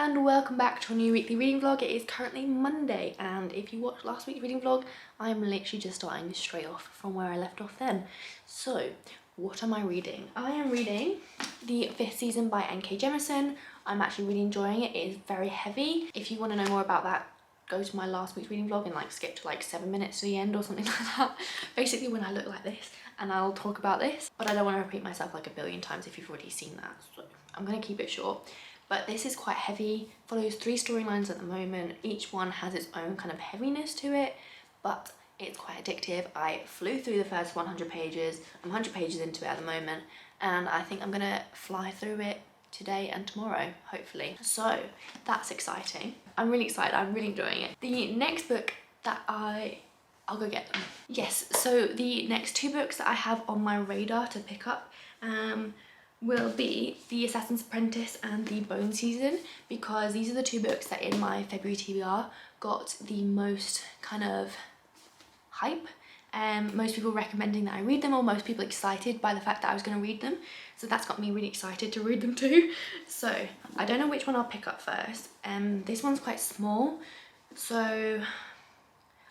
and welcome back to a new weekly reading vlog. It is currently Monday, and if you watched last week's reading vlog, I'm literally just starting straight off from where I left off then. So what am I reading? I am reading the 5th season by N.K. Jemisin. I'm actually really enjoying it. It is very heavy. If you want to know more about that, go to my last week's reading vlog and like skip to like 7 minutes to the end or something like that. Basically when I look like this, and I'll talk about this, but I don't want to repeat myself like a billion times if you've already seen that, so I'm going to keep it short. But this is quite heavy, follows 3 storylines at the moment. Each one has its own kind of heaviness to it, but it's quite addictive. I flew through the first 100 pages. I'm 100 pages into it at the moment, and I think I'm gonna fly through it today and tomorrow, hopefully. So that's exciting. I'm really excited, I'm really enjoying it. The next book that I'll go get them. Yes, so the next 2 books that I have on my radar to pick up will be The Assassin's Apprentice and The Bone season, because these are the 2 books that in my February TBR got the most kind of hype. Most people recommending that I read them, or most people excited by the fact that I was going to read them. So that's got me really excited to read them too. So I don't know which one I'll pick up first. This one's quite small, so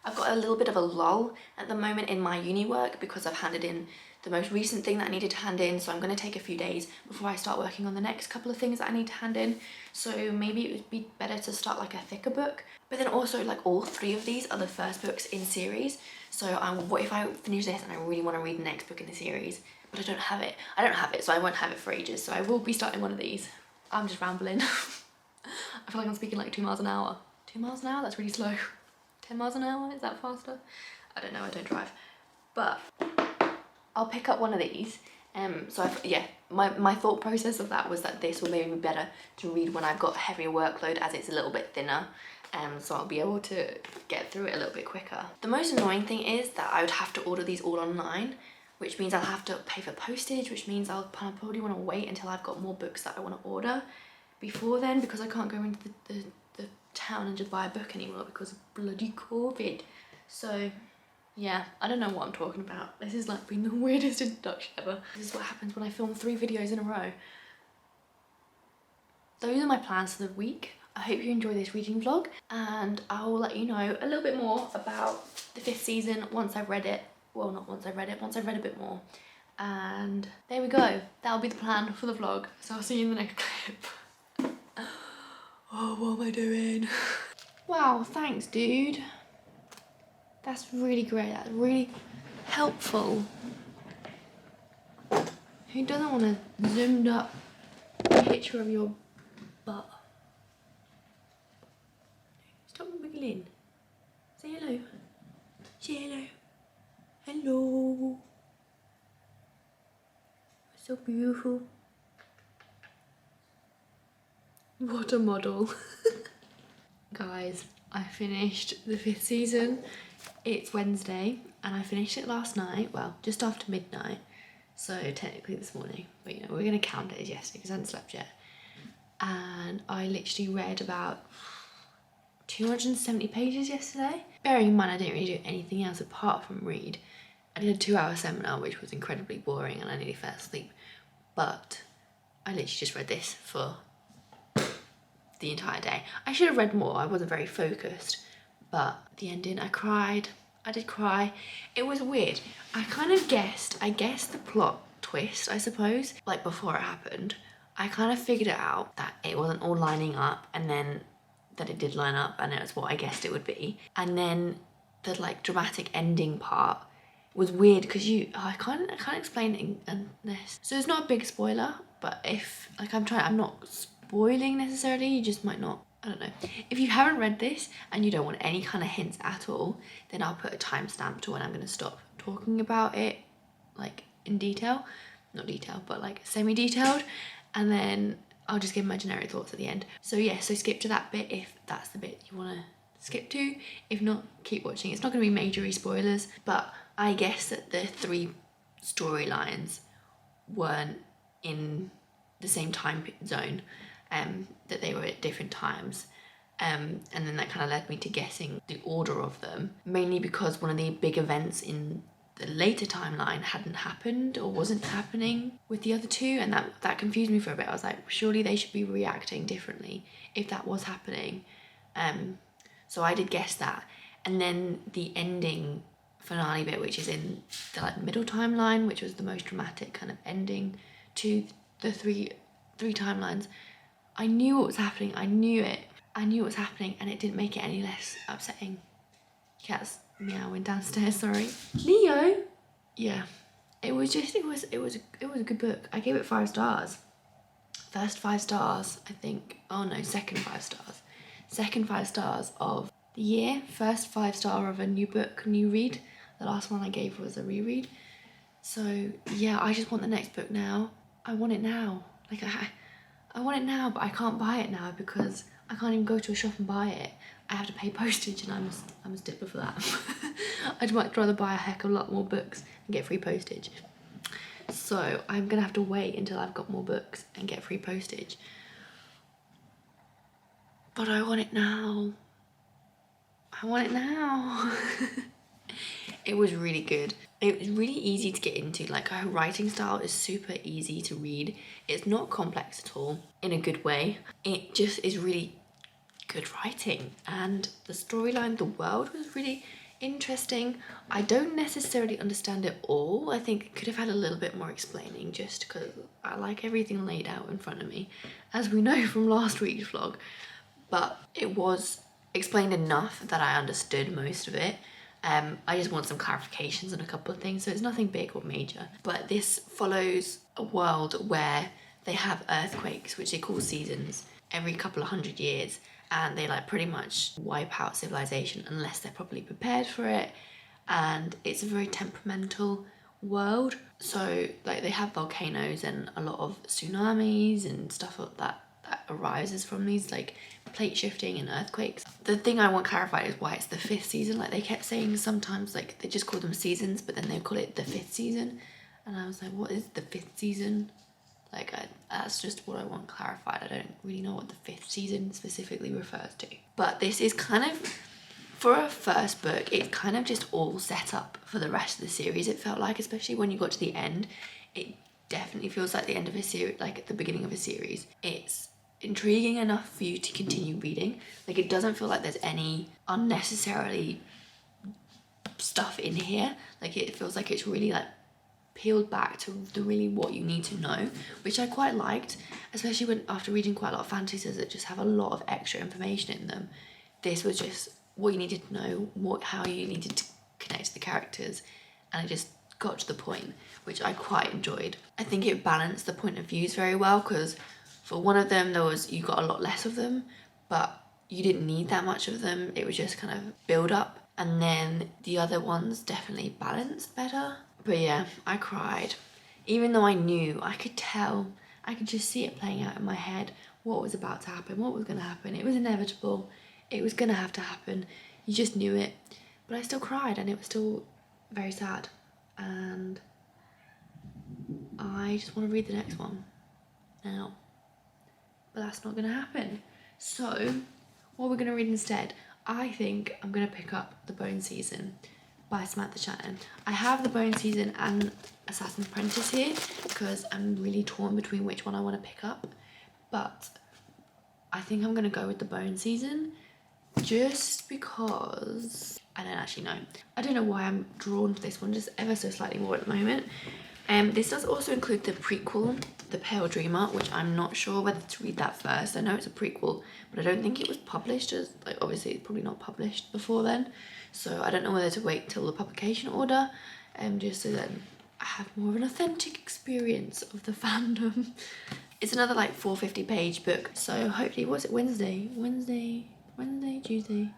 I've got a little bit of a lull at the moment in my uni work because I've handed in the most recent thing that I needed to hand in, so I'm going to take a few days before I start working on the next couple of things that I need to hand in. So maybe it would be better to start like a thicker book. But then also like all 3 of these are the first books in series. So what if I finish this and I really want to read the next book in the series, but I don't have it. I don't have it, so I won't have it for ages. So I will be starting one of these. I'm just rambling. I feel like I'm speaking like 2 miles an hour. 2 miles an hour? That's really slow. 10 miles an hour? Is that faster? I don't know, I don't drive. But I'll pick up one of these. Yeah, my thought process of that was that this will maybe be better to read when I've got a heavier workload, as it's a little bit thinner. So I'll be able to get through it a little bit quicker. The most annoying thing is that I would have to order these all online, which means I'll have to pay for postage, which means I'll probably want to wait until I've got more books that I want to order before then, because I can't go into the town and just buy a book anymore because of bloody COVID. So yeah, I don't know what I'm talking about. This has like been the weirdest introduction ever. This is what happens when I film 3 videos in a row. Those are my plans for the week. I hope you enjoy this reading vlog, and I will let you know a little bit more about the 5th season once I've read it. Well, not once I've read it, once I've read a bit more. And there we go. That'll be the plan for the vlog. So I'll see you in the next clip. Oh, what am I doing? Wow, thanks, dude. That's really great. That's really helpful. Who doesn't want a zoomed up picture of your butt? Stop wiggling. Say hello. Say hello. Hello. So beautiful. What a model. Guys, I finished the 5th season. It's Wednesday and I finished it last night, well, just after midnight, so technically this morning, but you know, we're gonna count it as yesterday because I hadn't slept yet. And I literally read about 270 pages yesterday. Bearing in mind I didn't really do anything else apart from read. I did a 2-hour seminar which was incredibly boring and I nearly fell asleep, but I literally just read this for the entire day. I should have read more, I wasn't very focused. But the ending, I cried. I did cry. It was weird. I guessed the plot twist, I suppose. Like before it happened, I kind of figured it out that it wasn't all lining up, and then that it did line up and it was what I guessed it would be. And then the like dramatic ending part was weird because I can't explain it in this. So it's not a big spoiler, but if like I'm not spoiling necessarily, you just might not. I don't know. If you haven't read this and you don't want any kind of hints at all, then I'll put a timestamp to when I'm going to stop talking about it, like in detail. Not detail, but like semi-detailed. And then I'll just give my generic thoughts at the end. So yeah, so skip to that bit if that's the bit you want to skip to. If not, keep watching. It's not going to be major spoilers, but I guess that the 3 storylines weren't in the same time zone. That they were at different times, and then that kind of led me to guessing the order of them, mainly because one of the big events in the later timeline hadn't happened or wasn't happening with the other two, and that confused me for a bit. I was like, surely they should be reacting differently if that was happening. So I did guess that. And then the ending finale bit, which is in the like middle timeline, which was the most dramatic kind of ending to the three timelines. I knew what was happening. I knew what was happening, and it didn't make it any less upsetting. Cat's meowing downstairs, sorry. Leo! Yeah. It was a good book. I gave it 5 stars. First 5 stars, I think. Oh no, second 5 stars. Second 5 stars of the year. First 5 star of a new book, new read. The last one I gave was a reread. So yeah, I just want the next book now. I want it now. Like I want it now, but I can't buy it now because I can't even go to a shop and buy it. I have to pay postage, and I'm a stickler for that. I'd much rather buy a heck of a lot more books and get free postage. So I'm gonna have to wait until I've got more books and get free postage. But I want it now. I want it now. It was really good. It was really easy to get into. Like, her writing style is super easy to read. It's not complex at all, in a good way. It just is really good writing, and the storyline, the world was really interesting. I don't necessarily understand it all. I think it could have had a little bit more explaining, just because I like everything laid out in front of me, as we know from last week's vlog. But it was explained enough that I understood most of it. I just want some clarifications on a couple of things, so it's nothing big or major. But this follows a world where they have earthquakes, which they call seasons, every couple of 100 years, and they like pretty much wipe out civilization unless they're properly prepared for it. And it's a very temperamental world, so like they have volcanoes and a lot of tsunamis and stuff like that arises from these like plate shifting and earthquakes. The thing I want clarified is why it's the 5th season. Like, they kept saying sometimes like they just call them seasons, but then they call it the 5th season, and I was like, what is the 5th season? Like, that's just what I want clarified. I don't really know what the 5th season specifically refers to. But this is kind of, for a first book, it's kind of just all set up for the rest of the series, it felt like, especially when you got to the end. It definitely feels like the end of a series, like at the beginning of a series. It's intriguing enough for you to continue reading. Like, it doesn't feel like there's any unnecessarily stuff in here. Like, it feels like it's really like peeled back to the really what you need to know, which I quite liked, especially when after reading quite a lot of fantasies that just have a lot of extra information in them. This was just what you needed to know, how you needed to connect to the characters, and it just got to the point, which I quite enjoyed. I think it balanced the point of views very well, because for one of them you got a lot less of them, but you didn't need that much of them. It was just kind of build up, and then the other ones definitely balanced better. But yeah, I cried. Even though I knew, I could tell, I could just see it playing out in my head, what was about to happen, what was going to happen. It was inevitable. It was going to have to happen. You just knew it. But I still cried, and it was still very sad. And I just want to read the next one now. But that's not going to happen. So what we're going to read instead, I think I'm going to pick up The Bone Season by Samantha Shannon. I have The Bone Season and Assassin's Apprentice here because I'm really torn between which one I want to pick up, but I think I'm going to go with The Bone Season just because I don't actually know. I don't know why I'm drawn to this one just ever so slightly more at the moment. This does also include the prequel, The Pale Dreamer, which I'm not sure whether to read that first. I know it's a prequel, but I don't think it was published as, like, obviously it's probably not published before then. So I don't know whether to wait till the publication order, just so that I have more of an authentic experience of the fandom. It's another like 450 page book, so hopefully, what's it, Wednesday, Tuesday?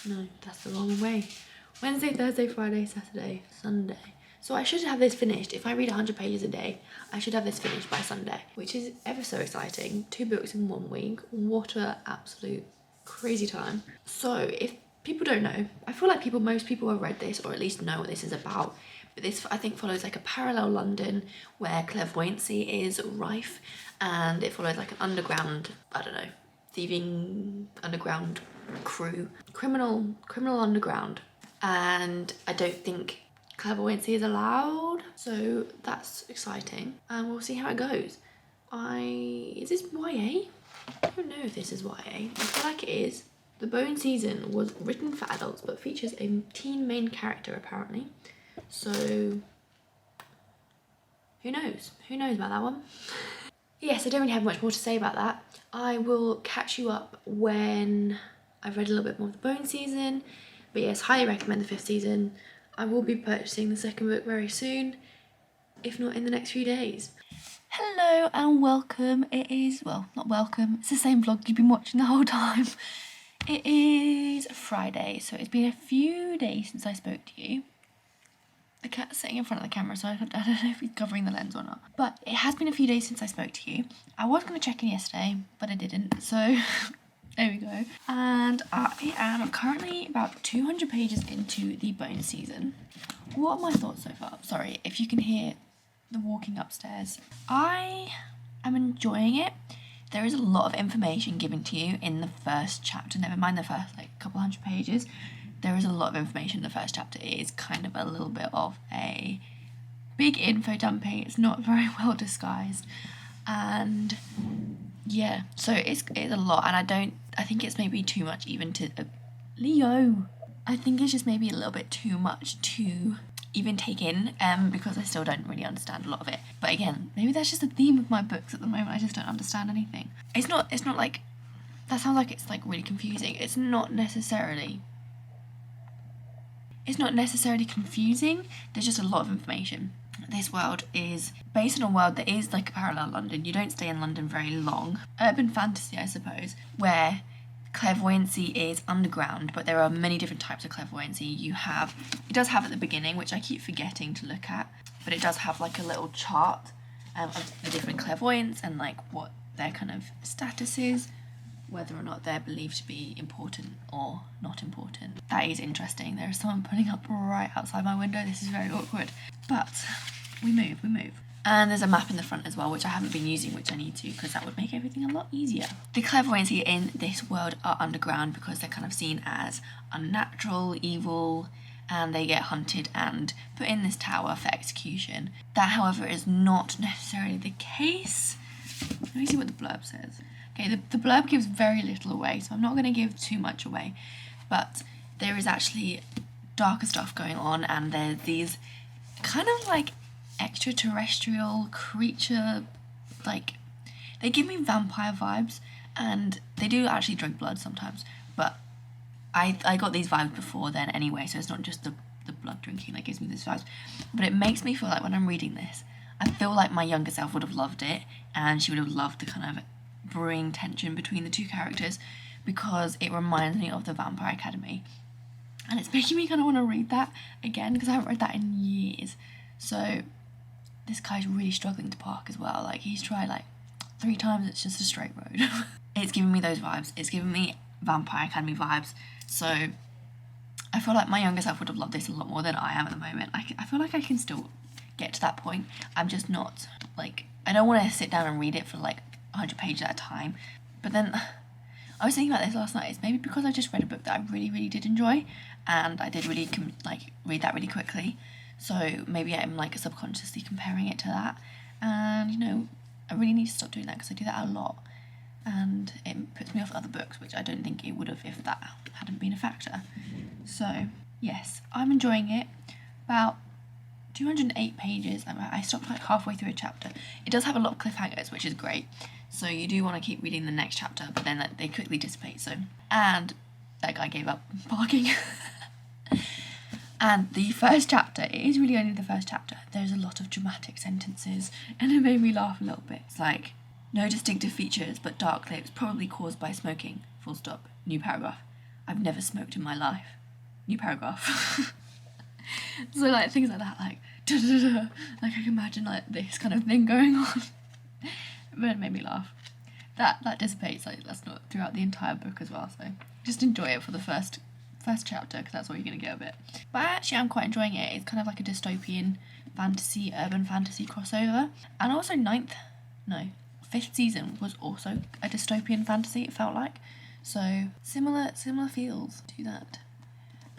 No, that's the wrong way. Wednesday, Thursday, Friday, Saturday, Sunday. So I should have this finished. If I read 100 pages a day, I should have this finished by Sunday, which is ever so exciting. 2 books in 1 week. What a absolute crazy time. So if people don't know, I feel like most people have read this or at least know what this is about. But this, I think, follows like a parallel London where clairvoyancy is rife, and it follows like an underground, I don't know, thieving underground crew, criminal underground. And I don't think clairvoyancy is allowed, so that's exciting, and we'll see how it goes. Is this YA? I don't know if this is YA. I feel like it is. The Bone season was written for adults but features a teen main character apparently. So who knows? Who knows about that one? Yes, I don't really have much more to say about that. I will catch you up when I've read a little bit more of the Bone season. But yes, highly recommend the 5th season. I will be purchasing the 2nd book very soon, if not in the next few days. Hello and welcome. It is, well, not welcome, it's the same vlog you've been watching the whole time. It is Friday, so it's been a few days since I spoke to you. The cat's sitting in front of the camera, so I don't know if he's covering the lens or not. But it has been a few days since I spoke to you. I was going to check in yesterday, but I didn't, so there we go. And I am currently about 200 pages into the Bone season. What are my thoughts so far? Sorry if you can hear the walking upstairs. I am enjoying it. There is a lot of information given to you in the first chapter, never mind the first like couple hundred pages. There is a lot of information in the first chapter. It is kind of a little bit of a big info dumping. It's not very well disguised, and yeah, so it's a lot, and I think it's maybe too much even to Leo. I think it's just maybe a little bit too much to even take in, because I still don't really understand a lot of it. But again, maybe that's just the theme of my books at the moment. I just don't understand anything. It's not like, that sounds like it's like really confusing. It's not necessarily confusing. There's just a lot of information. This world is based on a world that is like a parallel London. You don't stay in London very long. Urban fantasy, I suppose, where clairvoyancy is underground, but there are many different types of clairvoyancy. It does have at the beginning, which I keep forgetting to look at, but it does have like a little chart of the different clairvoyants and like what their kind of status is, whether or not they're believed to be important or not important. That is interesting. There is someone putting up right outside my window. This is very awkward, but we move. And there's a map in the front as well, which I haven't been using, which I need to, because that would make everything a lot easier. The clairvoyancy in this world are underground because they're kind of seen as unnatural, evil, and they get hunted and put in this tower for execution. That, however, is not necessarily the case. Let me see what the blurb says. Okay, the blurb gives very little away, so I'm not going to give too much away, but there is actually darker stuff going on, and there's these kind of like extraterrestrial creature, like, they give me vampire vibes, and they do actually drink blood sometimes, but I got these vibes before then anyway, so it's not just the blood drinking that gives me these vibes, but it makes me feel like when I'm reading this, I feel like my younger self would have loved it, and she would have loved to kind of bring tension between the two characters, because it reminds me of the Vampire Academy, and it's making me kind of want to read that again, because I haven't read that in years. So this guy's really struggling to park as well. Like, he's tried like 3 times, it's just a straight road. It's giving me those vibes. It's giving me Vampire Academy vibes. So I feel like my younger self would have loved this a lot more than I am at the moment. I feel like I can still get to that point. I'm just not, like, I don't want to sit down and read it for like 100 pages at a time. But then I was thinking about this last night. It's maybe because I just read a book that I really, really did enjoy, and I did really read that really quickly. So maybe I'm like subconsciously comparing it to that, and you know, I really need to stop doing that because I do that a lot, and it puts me off other books, which I don't think it would have if that hadn't been a factor. So yes, I'm enjoying it. About 208 pages. I stopped like halfway through a chapter. It does have a lot of cliffhangers, which is great, so you do want to keep reading the next chapter, but then they quickly dissipate. So, and that guy gave up parking. And the first chapter, it is really only the first chapter. There's a lot of dramatic sentences, and it made me laugh a little bit. It's like, no distinctive features but dark lips, probably caused by smoking. Full stop. New paragraph. I've never smoked in my life. New paragraph. So like things like that, like like I can imagine like this kind of thing going on. But it made me laugh. That dissipates, like that's not throughout the entire book as well, so just enjoy it for the first chapter, because that's all you're going to get of it. But actually I'm quite enjoying it. It's kind of like a dystopian fantasy, urban fantasy crossover. And also 5th season was also a dystopian fantasy, it felt like. So similar feels to that.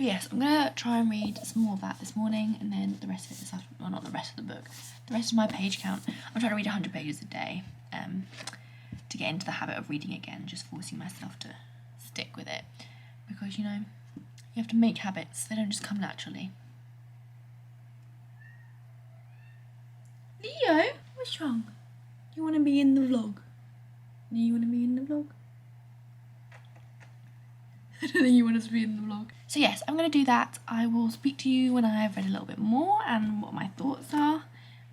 But yes, I'm gonna try and read some more of that this morning, and then the rest of it this afternoon. Well, not the rest of the book, the rest of my page count. I'm trying to read 100 pages a day to get into the habit of reading again, just forcing myself to stick with it, because you know, you have to make habits, they don't just come naturally. Leo, what's wrong? You want to be in the vlog? Do you want to be in the vlog? I don't think you want us to be in the vlog. So yes, I'm going to do that. I will speak to you when I've read a little bit more and what my thoughts are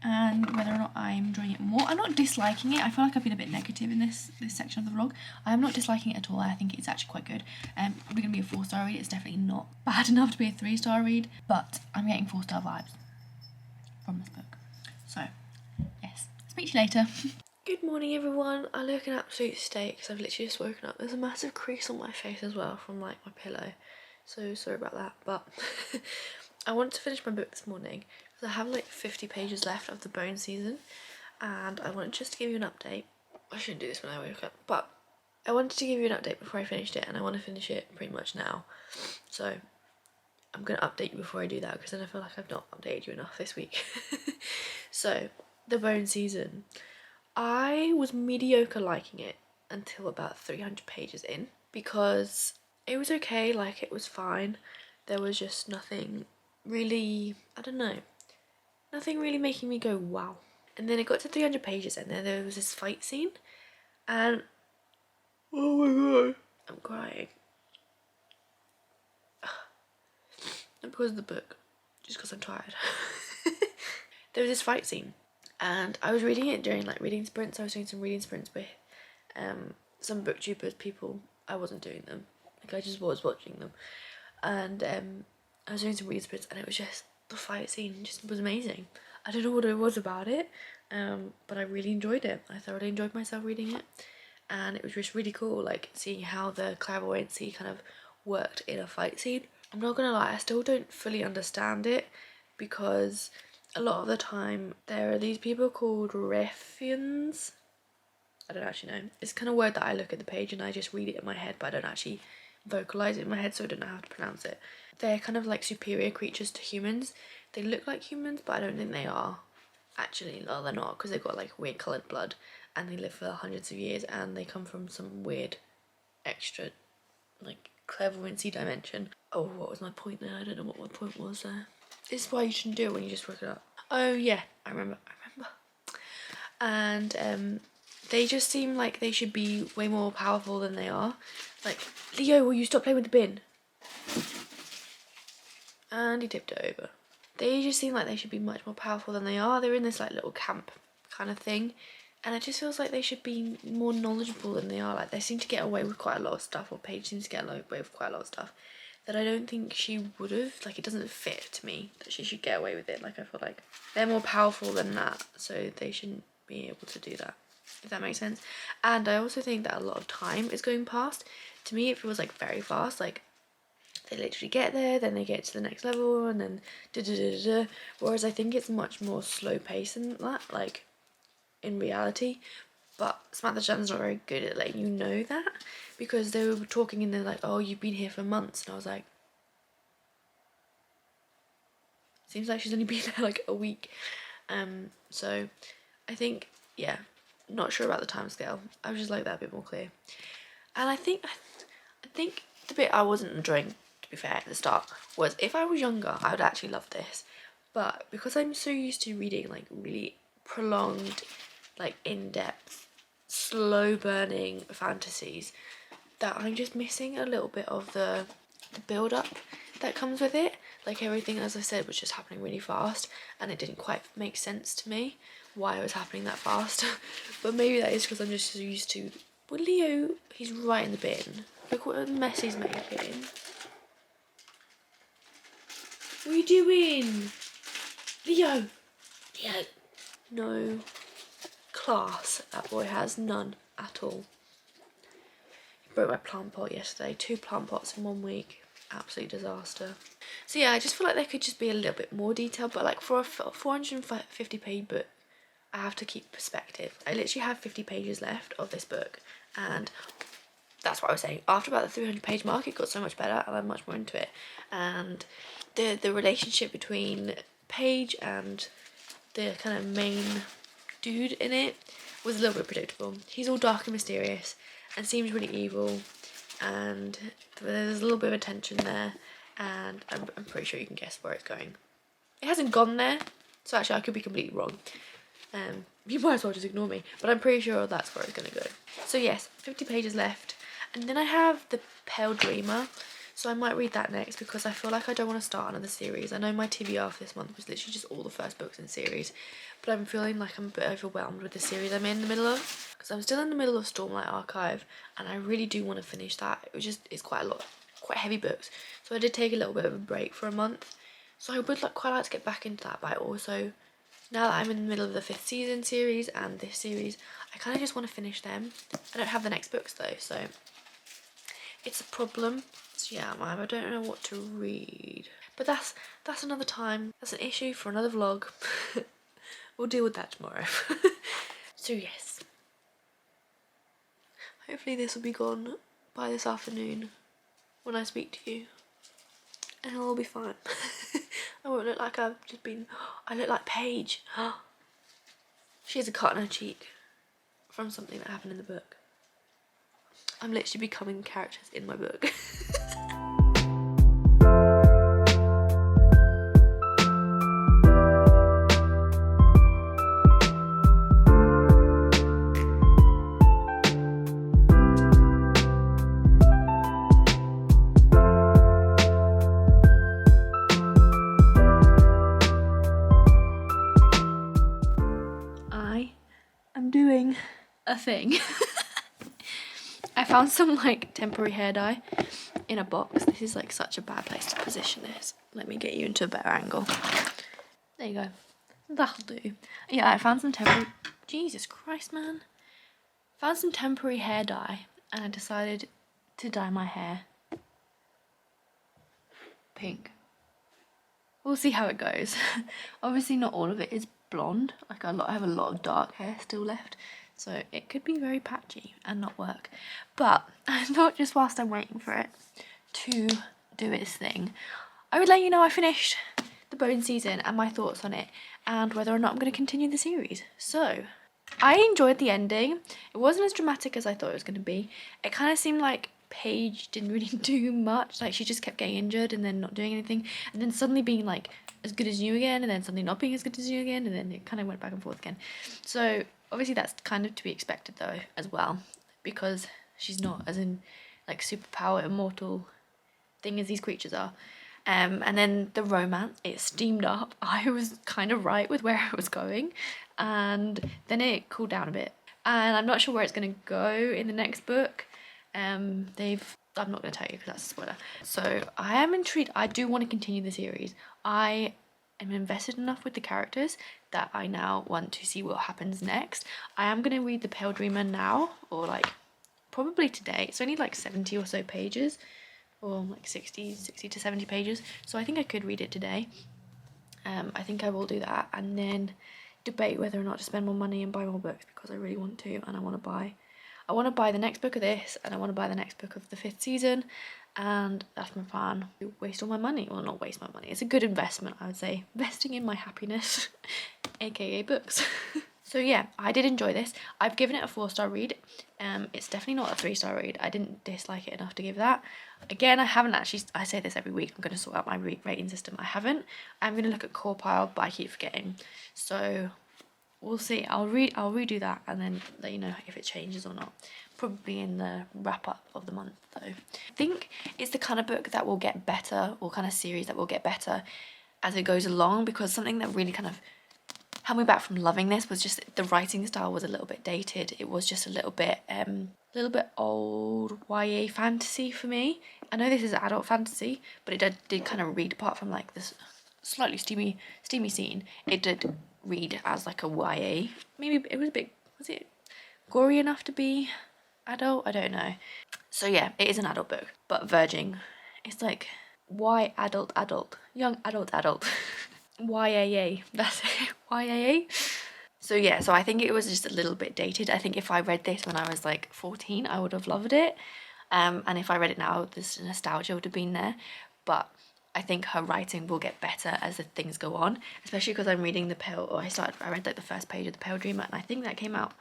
and whether or not I'm enjoying it more. I'm not disliking it. I feel like I've been a bit negative in this section of the vlog. I'm not disliking it at all. I think it's actually quite good. Probably going to be a 4-star read. It's definitely not bad enough to be a 3-star read, but I'm getting 4-star vibes from this book. So yes, speak to you later. Good morning everyone. I look an absolute state because I've literally just woken up. There's a massive crease on my face as well from like my pillow, so sorry about that, but I wanted to finish my book this morning because I have like 50 pages left of the Bone season, and I wanted just to give you an update. I shouldn't do this when I wake up, but I wanted to give you an update before I finished it, and I want to finish it pretty much now, so I'm going to update you before I do that because then I feel like I've not updated you enough this week. So the Bone season, I was mediocre liking it until about 300 pages in, because it was okay, like it was fine. There was just nothing really, I don't know, nothing really making me go wow. And then it got to 300 pages and then there was this fight scene and oh my god, I'm crying. Not because of the book, just because I'm tired. There was this fight scene and I was reading it during like reading sprints. I was doing some reading sprints with some booktubers people. I wasn't doing them, like I just was watching them, and I was doing some reading sprints and it was just, the fight scene just was amazing. I don't know what it was about it, but I really enjoyed it. I thoroughly enjoyed myself reading it, and it was just really cool like seeing how the clairvoyancy kind of worked in a fight scene. I'm not gonna lie, I still don't fully understand it because a lot of the time there are these people called Riffians. I don't actually know. It's kind of a word that I look at the page and I just read it in my head, but I don't actually vocalize it in my head, so I don't know how to pronounce it. They're kind of like superior creatures to humans. They look like humans, but I don't think they are. Actually, no, they're not, because they've got like weird coloured blood and they live for hundreds of years and they come from some weird extra like clairvoyancy dimension. Oh, what was my point there? I don't know what my point was there. This is why you shouldn't do it when you just work it up. Oh yeah, I remember. And they just seem like they should be way more powerful than they are. Like, Leo, will you stop playing with the bin? And he tipped it over. They just seem like they should be much more powerful than they are. They're in this like little camp kind of thing, and it just feels like they should be more knowledgeable than they are. Like, they seem to get away with quite a lot of stuff, or Paige seems to get away with quite a lot of stuff that I don't think she would have. Like, it doesn't fit to me that she should get away with it. Like, I feel like they're more powerful than that, so they shouldn't be able to do that, if that makes sense. And I also think that a lot of time is going past. To me it feels like very fast, like they literally get there, then they get to the next level, and then whereas I think it's much more slow paced than that, like in reality. But Samantha Shannon's not very good at letting you know that, because they were talking and they're like, oh, you've been here for months, and I was like, seems like she's only been there like a week. So I think, yeah, not sure about the time scale. I would just like that a bit more clear. And I think the bit I wasn't enjoying, to be fair, at the start, was if I was younger, I would actually love this. But because I'm so used to reading like really prolonged, like in-depth, slow-burning fantasies, that I'm just missing a little bit of the build-up that comes with it. Like, everything, as I said, was just happening really fast, and it didn't quite make sense to me why it was happening that fast. But maybe that is because I'm just so used to, well, Leo, he's right in the bin. Look what a mess he's making. What are you doing? Leo! Leo! No class that boy has, none at all. He broke my plant pot yesterday, 2 plant pots in 1 week. Absolute disaster. So yeah, I just feel like there could just be a little bit more detail, but like for a 450 page book, I have to keep perspective. I literally have 50 pages left of this book, and that's what I was saying. After about the 300-page mark, it got so much better and I'm much more into it. And the relationship between Paige and the kind of main dude in it was a little bit predictable. He's all dark and mysterious and seems really evil, and there's a little bit of a tension there, and I'm pretty sure you can guess where it's going. It hasn't gone there, so actually I could be completely wrong. You might as well just ignore me, but I'm pretty sure that's where it's going to go. So yes, 50 pages left, and then I have The Pale Dreamer, so I might read that next because I feel like I don't want to start another series. I know my TBR for this month was literally just all the first books in the series, but I'm feeling like I'm a bit overwhelmed with the series I'm in the middle of, because I'm still in the middle of Stormlight Archive and I really do want to finish that. It's quite a lot, quite heavy books, so I did take a little bit of a break for a month, so I would quite like to get back into that. But I also, now that I'm in the middle of the 5th season series and this series, I kind of just want to finish them. I don't have the next books though, so it's a problem. So yeah, I don't know what to read, but that's another time. That's an issue for another vlog. We'll deal with that tomorrow. So yes, hopefully this will be gone by this afternoon when I speak to you, and it'll all be fine. I won't look like I've just been, I look like Paige. She has a cut on her cheek from something that happened in the book. I'm literally becoming characters in my book. I'm doing a thing. I found some like temporary hair dye in a box. This is like such a bad place to position this. Let me get you into a better angle. There you go. That'll do. Yeah, I found some temporary, Jesus Christ, man. Found some temporary hair dye and I decided to dye my hair pink. We'll see how it goes. Obviously not all of it is blonde. Like I have a lot of dark hair still left, so it could be very patchy and not work. But I thought, just whilst I'm waiting for it to do its thing, I would let you know I finished the Bone season and my thoughts on it, and whether or not I'm going to continue the series. So I enjoyed the ending. It wasn't as dramatic as I thought it was going to be. It kind of seemed like Paige didn't really do much. Like she just kept getting injured and then not doing anything, and then suddenly being like as good as new again, and then suddenly not being as good as new again, and then it kind of went back and forth again. So obviously that's kind of to be expected though as well, because she's not as in like superpower immortal thing as these creatures are. And then the romance, it steamed up. I was kind of right with where I was going, and then it cooled down a bit, and I'm not sure where it's going to go in the next book. I'm not going to tell you because that's a spoiler. So I am intrigued. I do want to continue the series. I am invested enough with the characters that I now want to see what happens next. I am going to read The Pale Dreamer now, or like probably today. It's only like 70 or so pages, or like 60 to 70 pages. So I think I could read it today. I think I will do that, and then debate whether or not to spend more money and buy more books, because I really want to, and I want to buy the next book of this, and I want to buy the next book of the 5th season, and that's my plan. Waste all my money. Well, not waste my money. It's a good investment, I would say. Investing in my happiness, aka books. So yeah, I did enjoy this. I've given it a 4-star read. It's definitely not a 3-star read. I didn't dislike it enough to give that. Again, I haven't actually, I say this every week, I'm going to sort out my rating system. I haven't. I'm going to look at core pile, but I keep forgetting. So we'll see. I'll redo that and then let you know if it changes or not. Probably in the wrap up of the month though. I think it's the kind of book that will get better, or kind of series that will get better as it goes along, because something that really kind of held me back from loving this was just the writing style was a little bit dated. It was just a little bit old YA fantasy for me. I know this is adult fantasy, but it did kind of read, apart from like this slightly steamy scene, it did read as like a YA. Maybe it was a bit, was it gory enough to be adult? I don't know. So yeah, it is an adult book, but verging. It's like why adult, young adult. YAA, that's it, YAA. So yeah, so I think it was just a little bit dated. I think if I read this when I was like 14, I would have loved it. and if I read it now, this nostalgia would have been there, but I think her writing will get better as the things go on, especially because I'm reading I read like the first page of The Pale Dreamer, and I think that came out,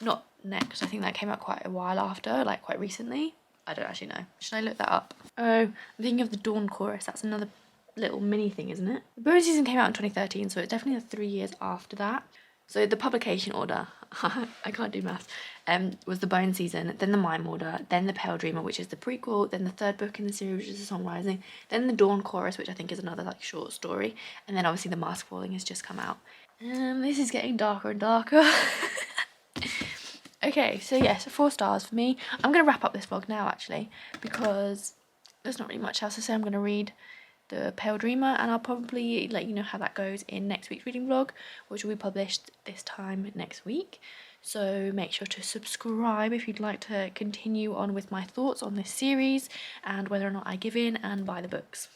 not next, I think that came out quite a while after, like quite recently. I don't actually know. Should I look that up? Oh, I'm thinking of the Dawn Chorus. That's another little mini thing, isn't it? The bonus season came out in 2013, so it's definitely 3 years after that. So the publication order, I can't do maths, was the Bone season, then the Mime order, then the Pale Dreamer, which is the prequel, then the third book in the series, which is the Song Rising, then the Dawn Chorus, which I think is another like short story, and then obviously the Mask Falling has just come out. This is getting darker and darker. Okay, so yes, 4 stars for me. I'm going to wrap up this vlog now actually, because there's not really much else to say. I'm going to read The Pale Dreamer, and I'll probably let you know how that goes in next week's reading vlog, which will be published this time next week. So make sure to subscribe if you'd like to continue on with my thoughts on this series and whether or not I give in and buy the books,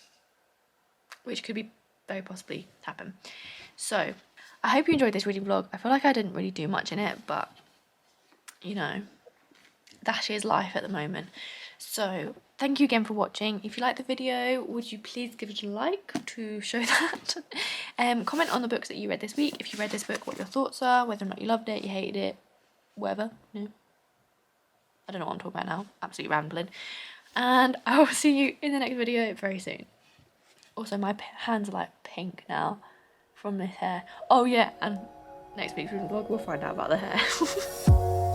which could be very possibly happen. So I hope you enjoyed this reading vlog. I feel like I didn't really do much in it, but you know, that is life at the moment. So thank you again for watching. If you liked the video, would you please give it a like to show that? Comment on the books that you read this week. If you read this book, what your thoughts are, whether or not you loved it, you hated it, whatever. No, I don't know what I'm talking about now. Absolutely rambling. And I will see you in the next video very soon. Also, my hands are like pink now from this hair. Oh yeah, and next week's vlog we'll find out about the hair.